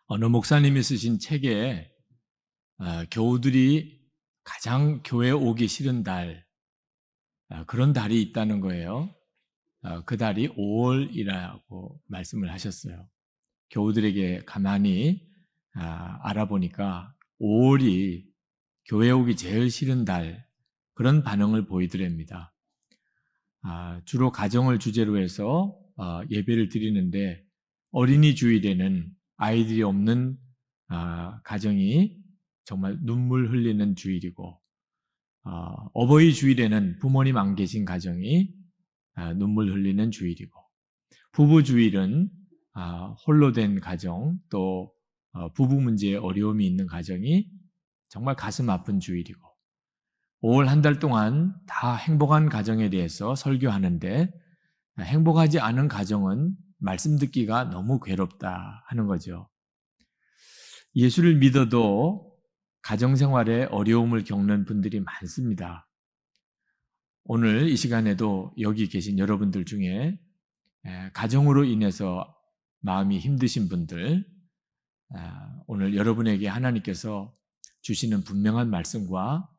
어느 목사님이 쓰신 책에 교우들이 가장 교회에 오기 싫은 달, 그런 달이 있다는 거예요. 그 달이 5월이라고 말씀을 하셨어요. 교우들에게 가만히 알아보니까 5월이 교회에 오기 제일 싫은 달, 그런 반응을 보이더랍니다. 주로 가정을 주제로 해서 예배를 드리는데 어린이 주일에는 아이들이 없는 가정이 정말 눈물 흘리는 주일이고, 어버이 주일에는 부모님 안 계신 가정이 눈물 흘리는 주일이고, 부부 주일은 홀로 된 가정, 또 부부 문제에 어려움이 있는 가정이 정말 가슴 아픈 주일이고, 5월 한 달 동안 다 행복한 가정에 대해서 설교하는데 행복하지 않은 가정은 말씀 듣기가 너무 괴롭다 하는 거죠. 예수를 믿어도 가정생활에 어려움을 겪는 분들이 많습니다. 오늘 이 시간에도 여기 계신 여러분들 중에 가정으로 인해서 마음이 힘드신 분들, 오늘 여러분에게 하나님께서 주시는 분명한 말씀과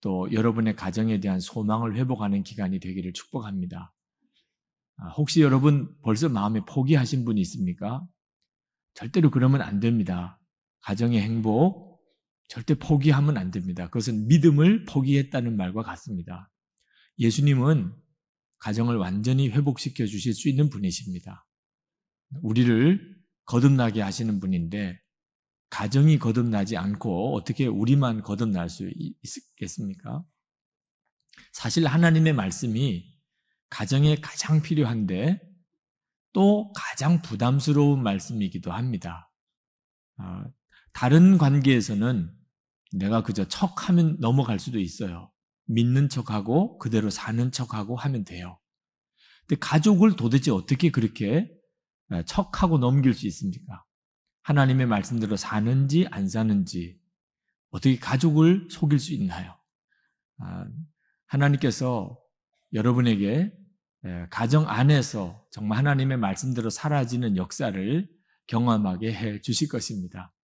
또 여러분의 가정에 대한 소망을 회복하는 기간이 되기를 축복합니다. 혹시 여러분 벌써 마음에 포기하신 분이 있습니까? 절대로 그러면 안 됩니다. 가정의 행복 절대 포기하면 안 됩니다. 그것은 믿음을 포기했다는 말과 같습니다. 예수님은 가정을 완전히 회복시켜 주실 수 있는 분이십니다. 우리를 거듭나게 하시는 분인데 가정이 거듭나지 않고 어떻게 우리만 거듭날 수 있겠습니까? 사실 하나님의 말씀이 가정에 가장 필요한데 또 가장 부담스러운 말씀이기도 합니다. 다른 관계에서는 내가 그저 척하면 넘어갈 수도 있어요. 믿는 척하고 그대로 사는 척하고 하면 돼요. 근데 가족을 도대체 어떻게 그렇게 척하고 넘길 수 있습니까? 하나님의 말씀대로 사는지 안 사는지 어떻게 가족을 속일 수 있나요? 하나님께서 여러분에게 가정 안에서 정말 하나님의 말씀대로 사라지는 역사를 경험하게 해 주실 것입니다.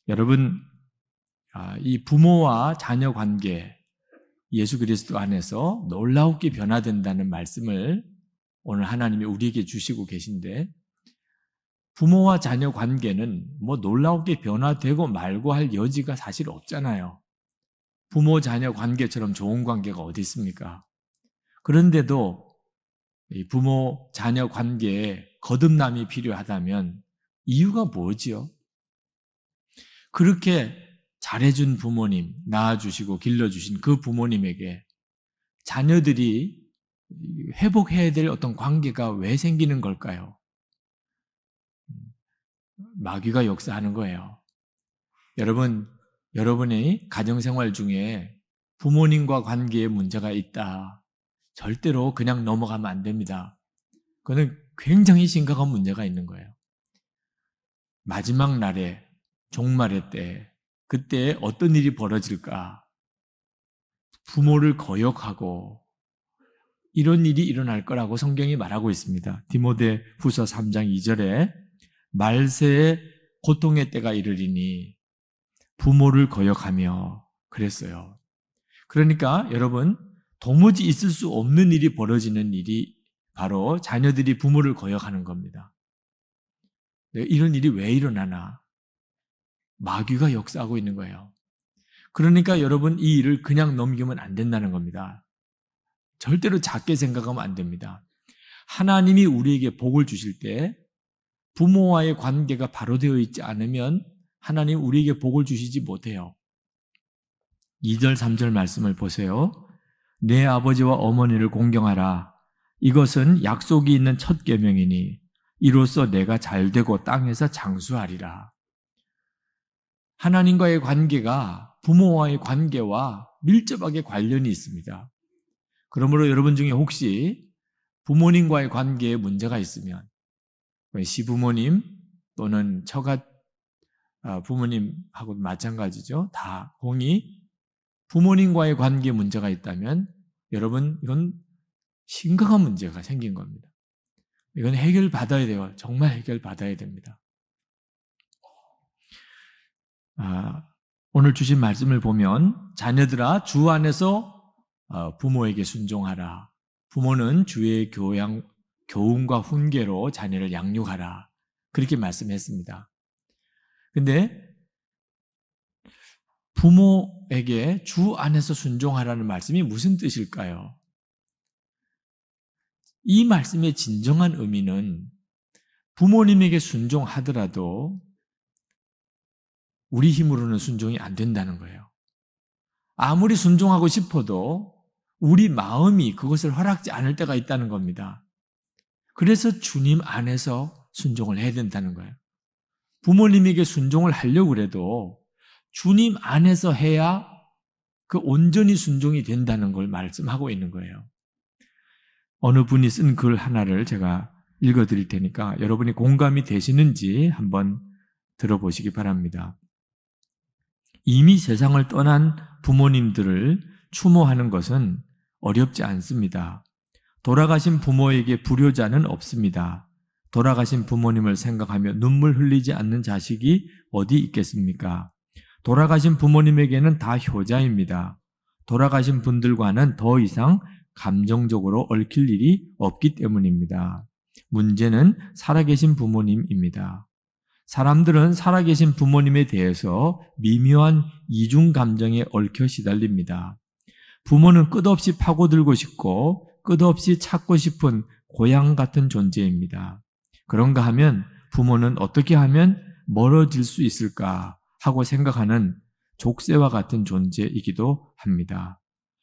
여러분, 이 부모와 자녀 관계, 예수 그리스도 안에서 놀라우게 변화된다는 말씀을 오늘 하나님이 우리에게 주시고 계신데, 부모와 자녀 관계는 뭐 놀라우게 변화되고 말고 할 여지가 사실 없잖아요. 부모 자녀 관계처럼 좋은 관계가 어디 있습니까? 그런데도 이 부모 자녀 관계에 거듭남이 필요하다면 이유가 뭐지요? 그렇게 잘해준 부모님, 낳아주시고 길러주신 그 부모님에게 자녀들이 회복해야 될 어떤 관계가 왜 생기는 걸까요? 마귀가 역사하는 거예요. 여러분, 여러분의 가정생활 중에 부모님과 관계에 문제가 있다. 절대로 그냥 넘어가면 안 됩니다. 그거는 굉장히 심각한 문제가 있는 거예요. 마지막 날에, 종말의 때, 그때 어떤 일이 벌어질까? 부모를 거역하고 이런 일이 일어날 거라고 성경이 말하고 있습니다. 디모데 후서 3장 2절에 말세에 고통의 때가 이르리니 부모를 거역하며 그랬어요. 그러니까 여러분, 도무지 있을 수 없는 일이 벌어지는 일이 바로 자녀들이 부모를 거역하는 겁니다. 이런 일이 왜 일어나나? 마귀가 역사하고 있는 거예요. 그러니까 여러분, 이 일을 그냥 넘기면 안 된다는 겁니다. 절대로 작게 생각하면 안 됩니다. 하나님이 우리에게 복을 주실 때 부모와의 관계가 바로 되어 있지 않으면 하나님 우리에게 복을 주시지 못해요. 2절 3절 말씀을 보세요. 내 아버지와 어머니를 공경하라. 이것은 약속이 있는 첫 계명이니 이로써 내가 잘되고 땅에서 장수하리라. 하나님과의 관계가 부모와의 관계와 밀접하게 관련이 있습니다. 그러므로 여러분 중에 혹시 부모님과의 관계에 문제가 있으면 시부모님 또는 처가 부모님하고 마찬가지죠. 다 공이 부모님과의 관계에 문제가 있다면 여러분 이건 심각한 문제가 생긴 겁니다. 이건 해결받아야 돼요. 정말 해결받아야 됩니다. 오늘 주신 말씀을 보면 자녀들아 주 안에서 부모에게 순종하라. 부모는 주의 교훈과 훈계로 자녀를 양육하라. 그렇게 말씀했습니다. 근데 부모에게 주 안에서 순종하라는 말씀이 무슨 뜻일까요? 이 말씀의 진정한 의미는 부모님에게 순종하더라도 우리 힘으로는 순종이 안 된다는 거예요. 아무리 순종하고 싶어도 우리 마음이 그것을 허락지 않을 때가 있다는 겁니다. 그래서 주님 안에서 순종을 해야 된다는 거예요. 부모님에게 순종을 하려고 해도 주님 안에서 해야 그 온전히 순종이 된다는 걸 말씀하고 있는 거예요. 어느 분이 쓴 글 하나를 제가 읽어드릴 테니까 여러분이 공감이 되시는지 한번 들어보시기 바랍니다. 이미 세상을 떠난 부모님들을 추모하는 것은 어렵지 않습니다. 돌아가신 부모에게 불효자는 없습니다. 돌아가신 부모님을 생각하며 눈물 흘리지 않는 자식이 어디 있겠습니까? 돌아가신 부모님에게는 다 효자입니다. 돌아가신 분들과는 더 이상 감정적으로 얽힐 일이 없기 때문입니다. 문제는 살아계신 부모님입니다. 사람들은 살아계신 부모님에 대해서 미묘한 이중 감정에 얽혀 시달립니다. 부모는 끝없이 파고들고 싶고 끝없이 찾고 싶은 고향 같은 존재입니다. 그런가 하면 부모는 어떻게 하면 멀어질 수 있을까 하고 생각하는 족쇄와 같은 존재이기도 합니다.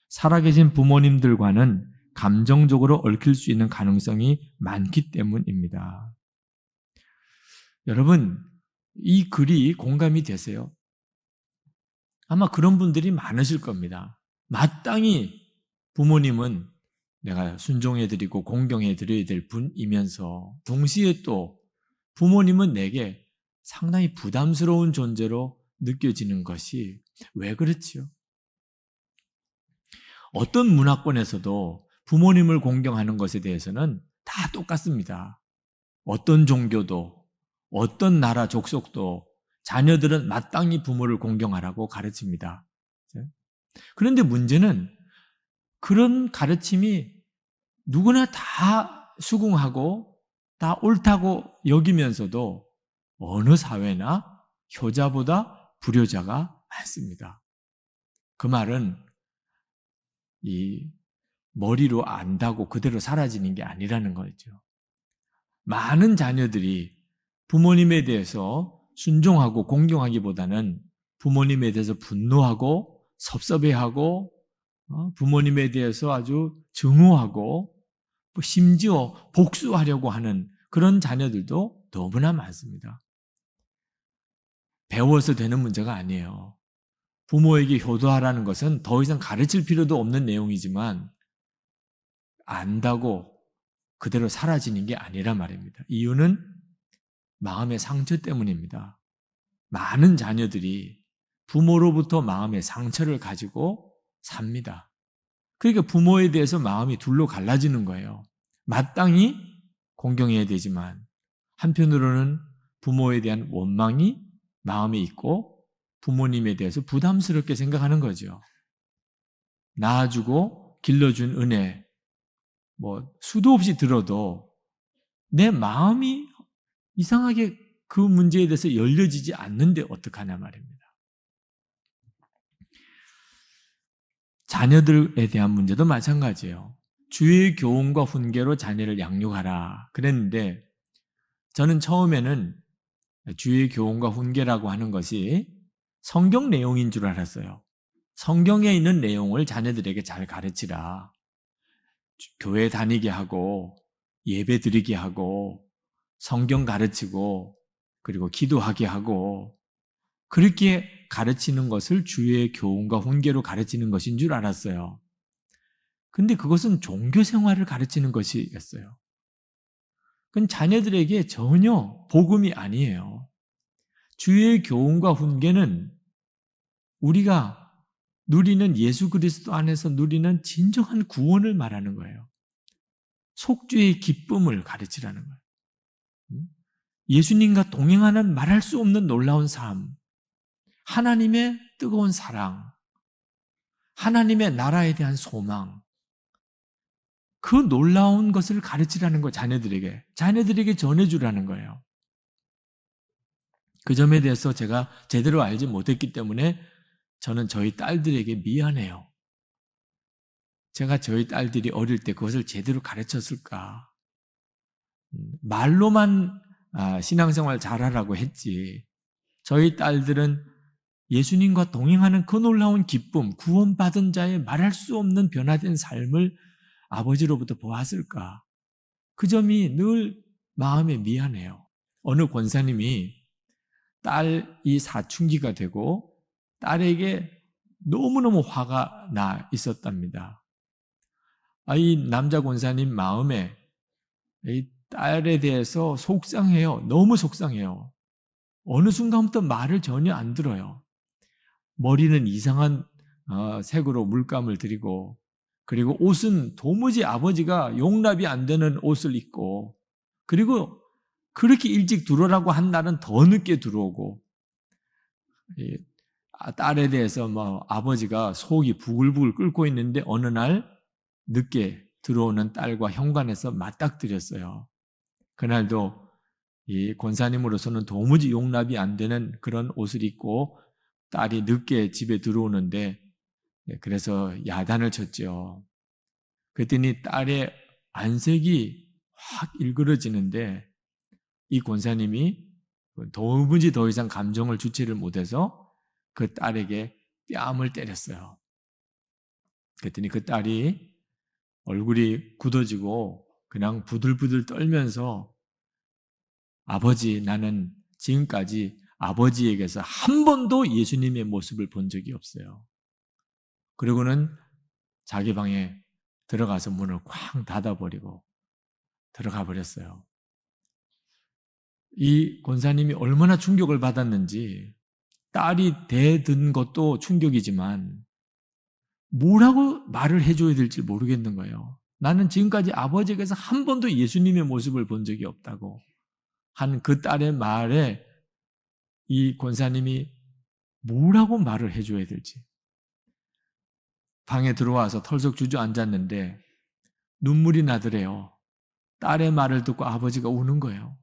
살아계신 부모님들과는 감정적으로 얽힐 수 있는 가능성이 많기 때문입니다. 여러분, 이 글이 공감이 되세요? 아마 그런 분들이 많으실 겁니다. 마땅히 부모님은 내가 순종해드리고 공경해드려야 될 분이면서 동시에 또 부모님은 내게 상당히 부담스러운 존재로 느껴지는 것이 왜 그렇지요? 어떤 문화권에서도 부모님을 공경하는 것에 대해서는 다 똑같습니다. 어떤 종교도 어떤 나라 족속도 자녀들은 마땅히 부모를 공경하라고 가르칩니다. 그런데 문제는 그런 가르침이 누구나 다 수긍하고 다 옳다고 여기면서도 어느 사회나 효자보다 불효자가 많습니다. 그 말은 이 머리로 안다고 그대로 사라지는 게 아니라는 거죠. 많은 자녀들이 부모님에 대해서 순종하고 공경하기보다는 부모님에 대해서 분노하고 섭섭해하고 부모님에 대해서 아주 증오하고 심지어 복수하려고 하는 그런 자녀들도 너무나 많습니다. 배워서 되는 문제가 아니에요. 부모에게 효도하라는 것은 더 이상 가르칠 필요도 없는 내용이지만 안다고 그대로 사라지는 게 아니란 말입니다. 이유는 마음의 상처 때문입니다. 많은 자녀들이 부모로부터 마음의 상처를 가지고 삽니다. 그러니까 부모에 대해서 마음이 둘로 갈라지는 거예요. 마땅히 공경해야 되지만 한편으로는 부모에 대한 원망이 마음에 있고 부모님에 대해서 부담스럽게 생각하는 거죠. 낳아주고 길러준 은혜 수도 없이 들어도 내 마음이 이상하게 그 문제에 대해서 열려지지 않는데 어떡하냐 말입니다. 자녀들에 대한 문제도 마찬가지예요. 주의 교훈과 훈계로 자녀를 양육하라 그랬는데 저는 처음에는 주의 교훈과 훈계라고 하는 것이 성경 내용인 줄 알았어요. 성경에 있는 내용을 자녀들에게 잘 가르치라. 교회 다니게 하고 예배 드리게 하고 성경 가르치고 그리고 기도하게 하고 그렇게 가르치는 것을 주의 교훈과 훈계로 가르치는 것인 줄 알았어요. 근데 그것은 종교 생활을 가르치는 것이었어요. 그건 자녀들에게 전혀 복음이 아니에요. 주의 교훈과 훈계는 우리가 누리는 예수 그리스도 안에서 누리는 진정한 구원을 말하는 거예요. 속죄의 기쁨을 가르치라는 거예요. 예수님과 동행하는 말할 수 없는 놀라운 삶, 하나님의 뜨거운 사랑, 하나님의 나라에 대한 소망, 그 놀라운 것을 가르치라는 거예요. 자녀들에게 전해주라는 거예요. 그 점에 대해서 제가 제대로 알지 못했기 때문에 저는 저희 딸들에게 미안해요. 제가 저희 딸들이 어릴 때 그것을 제대로 가르쳤을까? 말로만 신앙생활 잘하라고 했지. 저희 딸들은 예수님과 동행하는 그 놀라운 기쁨, 구원받은 자의 말할 수 없는 변화된 삶을 아버지로부터 보았을까? 그 점이 늘 마음에 미안해요. 어느 권사님이 딸이 사춘기가 되고 딸에게 너무너무 화가 나 있었답니다. 이 남자 권사님 마음에 이 딸에 대해서 속상해요. 너무 속상해요. 어느 순간부터 말을 전혀 안 들어요. 머리는 이상한 색으로 물감을 들이고, 그리고 옷은 도무지 아버지가 용납이 안 되는 옷을 입고, 그리고 그렇게 일찍 들어오라고 한 날은 더 늦게 들어오고, 딸에 대해서 아버지가 속이 부글부글 끓고 있는데 어느 날 늦게 들어오는 딸과 현관에서 맞닥뜨렸어요. 그날도 이 권사님으로서는 도무지 용납이 안 되는 그런 옷을 입고 딸이 늦게 집에 들어오는데, 그래서 야단을 쳤죠. 그랬더니 딸의 안색이 확 일그러지는데 이 권사님이 도무지 더 이상 감정을 주체를 못해서 그 딸에게 뺨을 때렸어요. 그랬더니 그 딸이 얼굴이 굳어지고 그냥 부들부들 떨면서, 아버지, 나는 지금까지 아버지에게서 한 번도 예수님의 모습을 본 적이 없어요. 그리고는 자기 방에 들어가서 문을 쾅 닫아버리고 들어가 버렸어요. 이 권사님이 얼마나 충격을 받았는지, 딸이 대든 것도 충격이지만 뭐라고 말을 해줘야 될지 모르겠는 거예요. 나는 지금까지 아버지에게서 한 번도 예수님의 모습을 본 적이 없다고 한 그 딸의 말에 이 권사님이 뭐라고 말을 해줘야 될지. 방에 들어와서 털썩 주저앉았는데 눈물이 나더래요. 딸의 말을 듣고 아버지가 우는 거예요.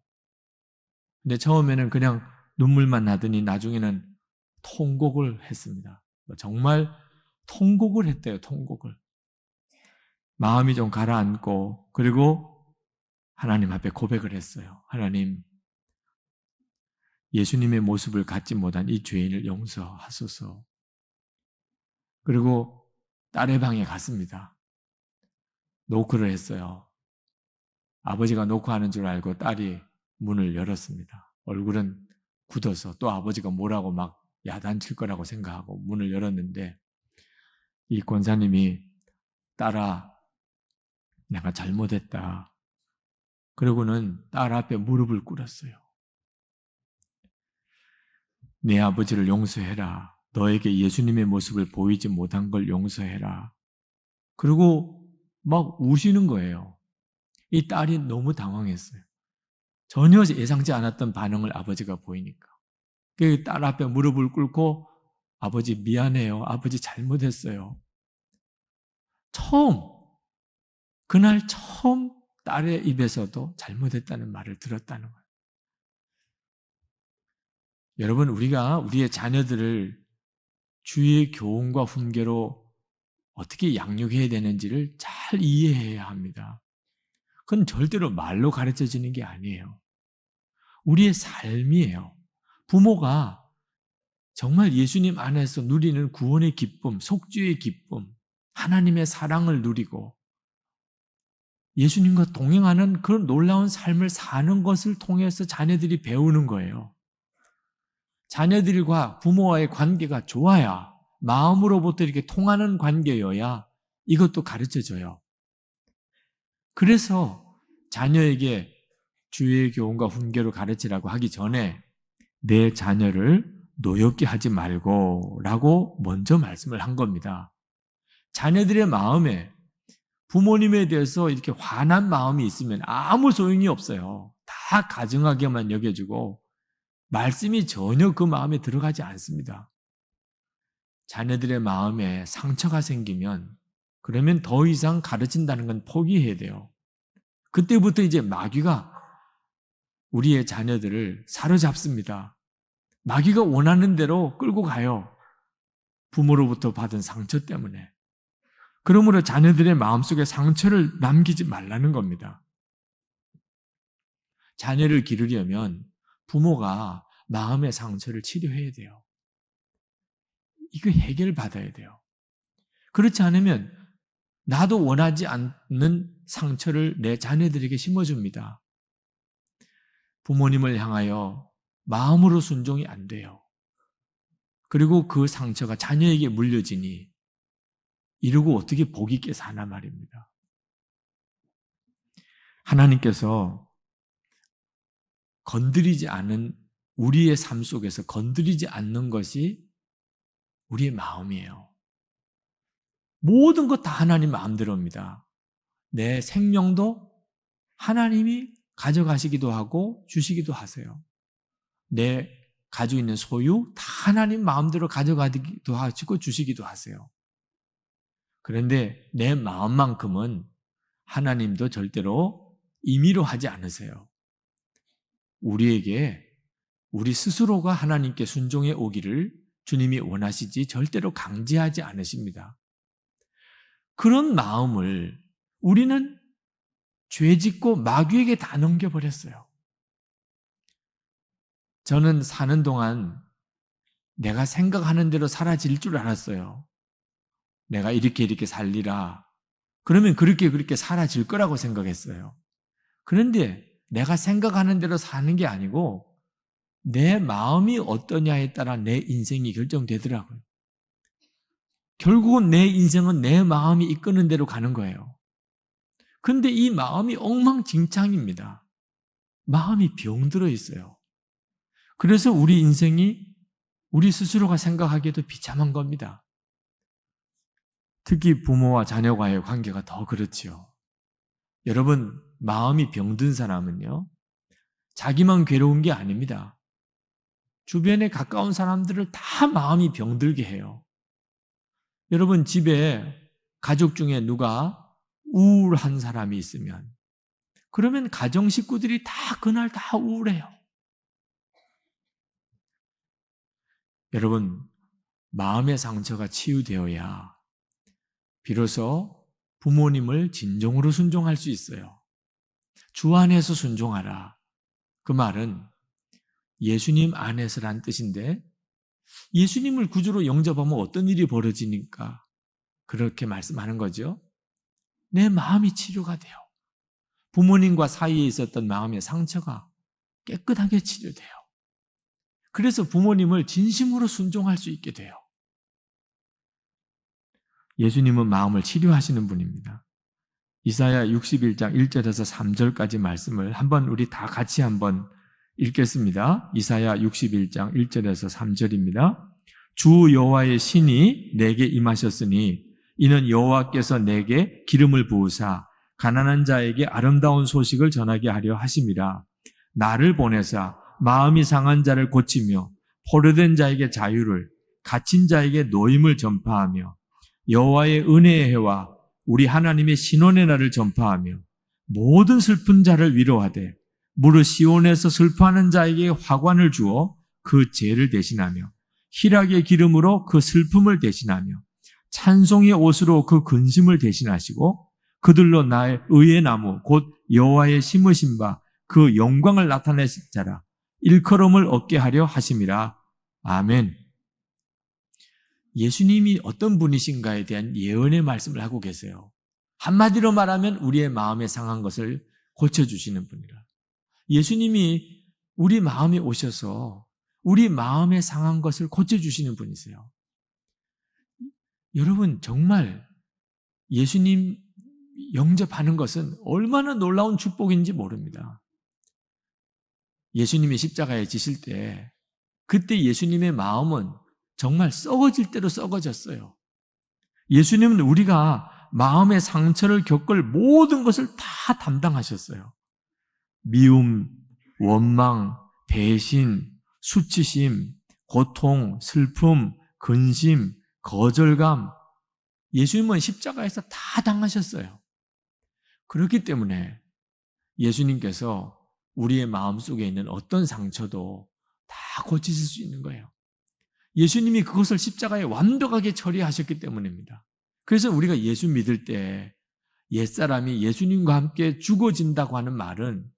근데 처음에는 그냥 눈물만 나더니 나중에는 통곡을 했습니다. 정말 통곡을 했대요. 통곡을. 마음이 좀 가라앉고, 그리고 하나님 앞에 고백을 했어요. 하나님, 예수님의 모습을 갖지 못한 이 죄인을 용서하소서. 그리고 딸의 방에 갔습니다. 노크를 했어요. 아버지가 노크하는 줄 알고 딸이 문을 열었습니다. 얼굴은 굳어서 또 아버지가 뭐라고 막 야단칠 거라고 생각하고 문을 열었는데, 이 권사님이 딸아, 내가 잘못했다. 그러고는 딸 앞에 무릎을 꿇었어요. 내 아버지를 용서해라. 너에게 예수님의 모습을 보이지 못한 걸 용서해라. 그리고 막 우시는 거예요. 이 딸이 너무 당황했어요. 전혀 예상치 않았던 반응을 아버지가 보이니까. 그 딸 앞에 무릎을 꿇고 아버지 미안해요. 아버지 잘못했어요. 그날 처음 딸의 입에서도 잘못했다는 말을 들었다는 거예요. 여러분, 우리가 우리의 자녀들을 주의 교훈과 훈계로 어떻게 양육해야 되는지를 잘 이해해야 합니다. 그건 절대로 말로 가르쳐지는 게 아니에요. 우리의 삶이에요. 부모가 정말 예수님 안에서 누리는 구원의 기쁨, 속죄의 기쁨, 하나님의 사랑을 누리고 예수님과 동행하는 그런 놀라운 삶을 사는 것을 통해서 자녀들이 배우는 거예요. 자녀들과 부모와의 관계가 좋아야, 마음으로부터 이렇게 통하는 관계여야 이것도 가르쳐줘요. 그래서 자녀에게 주의 교훈과 훈계로 가르치라고 하기 전에 내 자녀를 노엽게 하지 말고 라고 먼저 말씀을 한 겁니다. 자녀들의 마음에 부모님에 대해서 이렇게 화난 마음이 있으면 아무 소용이 없어요. 다 가증하게만 여겨지고 말씀이 전혀 그 마음에 들어가지 않습니다. 자녀들의 마음에 상처가 생기면 그러면 더 이상 가르친다는 건 포기해야 돼요. 그때부터 이제 마귀가 우리의 자녀들을 사로잡습니다. 마귀가 원하는 대로 끌고 가요. 부모로부터 받은 상처 때문에. 그러므로 자녀들의 마음속에 상처를 남기지 말라는 겁니다. 자녀를 기르려면 부모가 마음의 상처를 치료해야 돼요. 이거 해결받아야 돼요. 그렇지 않으면 나도 원하지 않는 상처를 내 자녀들에게 심어줍니다. 부모님을 향하여 마음으로 순종이 안 돼요. 그리고 그 상처가 자녀에게 물려지니 이러고 어떻게 복 있게 사나 말입니다. 하나님께서 건드리지 않은 우리의 삶 속에서 건드리지 않는 것이 우리의 마음이에요. 모든 것 다 하나님 마음대로입니다. 내 생명도 하나님이 가져가시기도 하고 주시기도 하세요. 내 가지고 있는 소유 다 하나님 마음대로 가져가기도 하시고 주시기도 하세요. 그런데 내 마음만큼은 하나님도 절대로 임의로 하지 않으세요. 우리에게 우리 스스로가 하나님께 순종해 오기를 주님이 원하시지 절대로 강제하지 않으십니다. 그런 마음을 우리는 죄짓고 마귀에게 다 넘겨버렸어요. 저는 사는 동안 내가 생각하는 대로 사라질 줄 알았어요. 내가 이렇게 살리라. 그러면 그렇게 사라질 거라고 생각했어요. 그런데 내가 생각하는 대로 사는 게 아니고 내 마음이 어떠냐에 따라 내 인생이 결정되더라고요. 결국은 내 인생은 내 마음이 이끄는 대로 가는 거예요. 그런데 이 마음이 엉망진창입니다. 마음이 병들어 있어요. 그래서 우리 인생이 우리 스스로가 생각하기에도 비참한 겁니다. 특히 부모와 자녀와의 관계가 더 그렇지요. 여러분, 마음이 병든 사람은요, 자기만 괴로운 게 아닙니다. 주변에 가까운 사람들을 다 마음이 병들게 해요. 여러분, 집에 가족 중에 누가 우울한 사람이 있으면 그러면 가정 식구들이 다 그날 다 우울해요. 여러분, 마음의 상처가 치유되어야 비로소 부모님을 진정으로 순종할 수 있어요. 주 안에서 순종하라. 그 말은 예수님 안에서란 뜻인데 예수님을 구주로 영접하면 어떤 일이 벌어지니까 그렇게 말씀하는 거죠. 내 마음이 치료가 돼요. 부모님과 사이에 있었던 마음의 상처가 깨끗하게 치료돼요. 그래서 부모님을 진심으로 순종할 수 있게 돼요. 예수님은 마음을 치료하시는 분입니다. 이사야 61장 1절에서 3절까지 말씀을 한번 우리 다 같이 한번 읽겠습니다. 이사야 61장 1절에서 3절입니다. 주 여호와의 신이 내게 임하셨으니 이는 여호와께서 내게 기름을 부으사 가난한 자에게 아름다운 소식을 전하게 하려 하심이라. 나를 보내사 마음이 상한 자를 고치며 포로된 자에게 자유를, 갇힌 자에게 노임을 전파하며 여호와의 은혜의 해와 우리 하나님의 신원의 날을 전파하며 모든 슬픈 자를 위로하되 무릇 시온에서 슬퍼하는 자에게 화관을 주어 그 죄를 대신하며 희락의 기름으로 그 슬픔을 대신하며 찬송의 옷으로 그 근심을 대신하시고 그들로 나의 의의 나무 곧 여호와의 심으신 바 그 영광을 나타내실 자라 일컬음을 얻게 하려 하심이라. 아멘. 예수님이 어떤 분이신가에 대한 예언의 말씀을 하고 계세요. 한마디로 말하면 우리의 마음에 상한 것을 고쳐주시는 분이라. 예수님이 우리 마음에 오셔서 우리 마음에 상한 것을 고쳐주시는 분이세요. 여러분, 정말 예수님 영접하는 것은 얼마나 놀라운 축복인지 모릅니다. 예수님이 십자가에 지실 때 그때 예수님의 마음은 정말 썩어질 대로 썩어졌어요. 예수님은 우리가 마음의 상처를 겪을 모든 것을 다 담당하셨어요. 미움, 원망, 배신, 수치심, 고통, 슬픔, 근심, 거절감, 예수님은 십자가에서 다 당하셨어요. 그렇기 때문에 예수님께서 우리의 마음속에 있는 어떤 상처도 다 고치실 수 있는 거예요. 예수님이 그것을 십자가에 완벽하게 처리하셨기 때문입니다. 그래서 우리가 예수 믿을 때 옛사람이 예수님과 함께 죽어진다고 하는 말은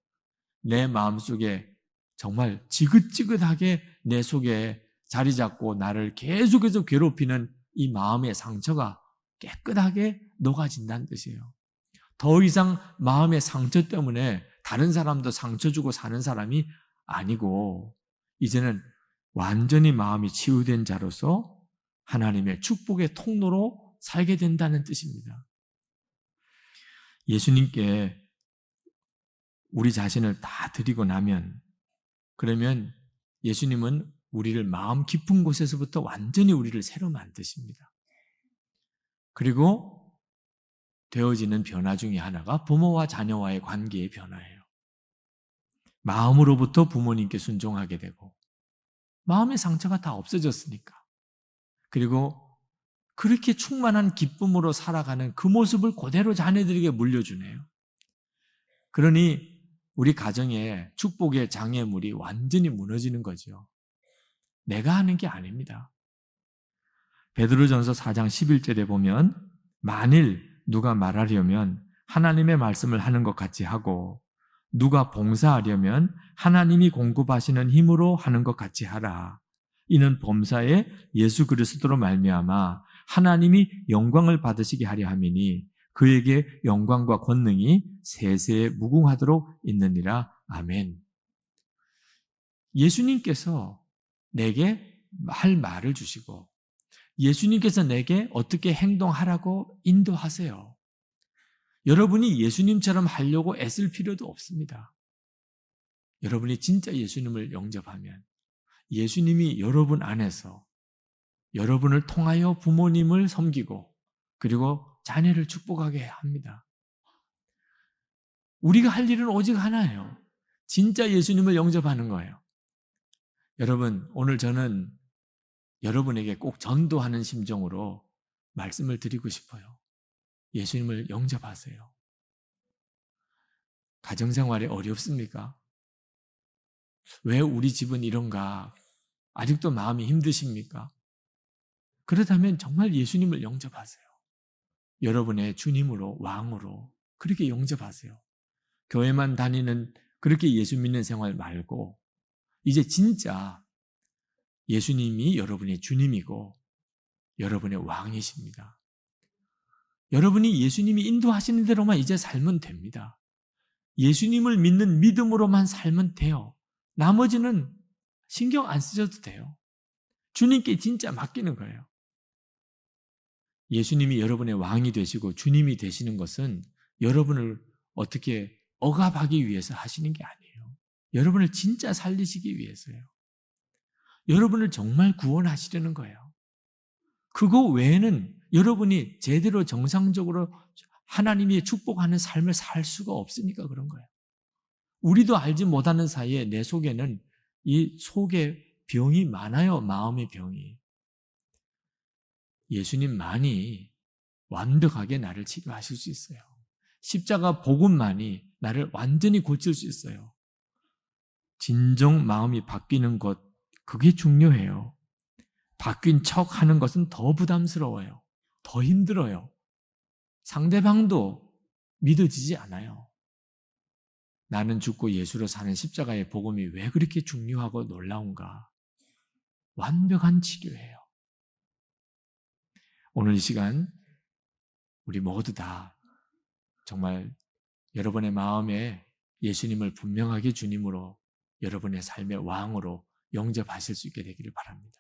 내 마음속에 정말 지긋지긋하게 내 속에 자리 잡고 나를 계속해서 괴롭히는 이 마음의 상처가 깨끗하게 녹아진다는 뜻이에요. 더 이상 마음의 상처 때문에 다른 사람도 상처 주고 사는 사람이 아니고 이제는 완전히 마음이 치유된 자로서 하나님의 축복의 통로로 살게 된다는 뜻입니다. 예수님께 우리 자신을 다 드리고 나면 그러면 예수님은 우리를 마음 깊은 곳에서부터 완전히 우리를 새로 만드십니다. 그리고 되어지는 변화 중에 하나가 부모와 자녀와의 관계의 변화예요. 마음으로부터 부모님께 순종하게 되고 마음의 상처가 다 없어졌으니까. 그리고 그렇게 충만한 기쁨으로 살아가는 그 모습을 그대로 자녀들에게 물려주네요. 그러니 우리 가정에 축복의 장애물이 완전히 무너지는 거죠. 내가 하는 게 아닙니다. 베드로전서 4장 11절에 보면 만일 누가 말하려면 하나님의 말씀을 하는 것 같이 하고 누가 봉사하려면 하나님이 공급하시는 힘으로 하는 것 같이 하라. 이는 범사에 예수 그리스도로 말미암아 하나님이 영광을 받으시게 하려 함이니 그에게 영광과 권능이 세세에 무궁하도록 있느니라. 아멘. 예수님께서 내게 할 말을 주시고 예수님께서 내게 어떻게 행동하라고 인도하세요. 여러분이 예수님처럼 하려고 애쓸 필요도 없습니다. 여러분이 진짜 예수님을 영접하면 예수님이 여러분 안에서 여러분을 통하여 부모님을 섬기고 그리고 자녀를 축복하게 합니다. 우리가 할 일은 오직 하나예요. 진짜 예수님을 영접하는 거예요. 여러분, 오늘 저는 여러분에게 꼭 전도하는 심정으로 말씀을 드리고 싶어요. 예수님을 영접하세요. 가정생활이 어렵습니까? 왜 우리 집은 이런가? 아직도 마음이 힘드십니까? 그렇다면 정말 예수님을 영접하세요. 여러분의 주님으로, 왕으로 그렇게 영접하세요. 교회만 다니는 그렇게 예수 믿는 생활 말고 이제 진짜 예수님이 여러분의 주님이고 여러분의 왕이십니다. 여러분이 예수님이 인도하시는 대로만 이제 살면 됩니다. 예수님을 믿는 믿음으로만 살면 돼요. 나머지는 신경 안 쓰셔도 돼요. 주님께 진짜 맡기는 거예요. 예수님이 여러분의 왕이 되시고 주님이 되시는 것은 여러분을 어떻게 억압하기 위해서 하시는 게 아니에요. 여러분을 진짜 살리시기 위해서요. 여러분을 정말 구원하시려는 거예요. 그거 외에는 여러분이 제대로 정상적으로 하나님이 축복하는 삶을 살 수가 없으니까 그런 거예요. 우리도 알지 못하는 사이에 내 속에는 이 속에 병이 많아요. 마음의 병이. 예수님만이 완벽하게 나를 치료하실 수 있어요. 십자가 복음만이 나를 완전히 고칠 수 있어요. 진정 마음이 바뀌는 것, 그게 중요해요. 바뀐 척 하는 것은 더 부담스러워요. 더 힘들어요. 상대방도 믿어지지 않아요. 나는 죽고 예수로 사는 십자가의 복음이 왜 그렇게 중요하고 놀라운가? 완벽한 치료예요. 오늘 이 시간 우리 모두 다 정말 여러분의 마음에 예수님을 분명하게 주님으로 여러분의 삶의 왕으로 영접하실 수 있게 되기를 바랍니다.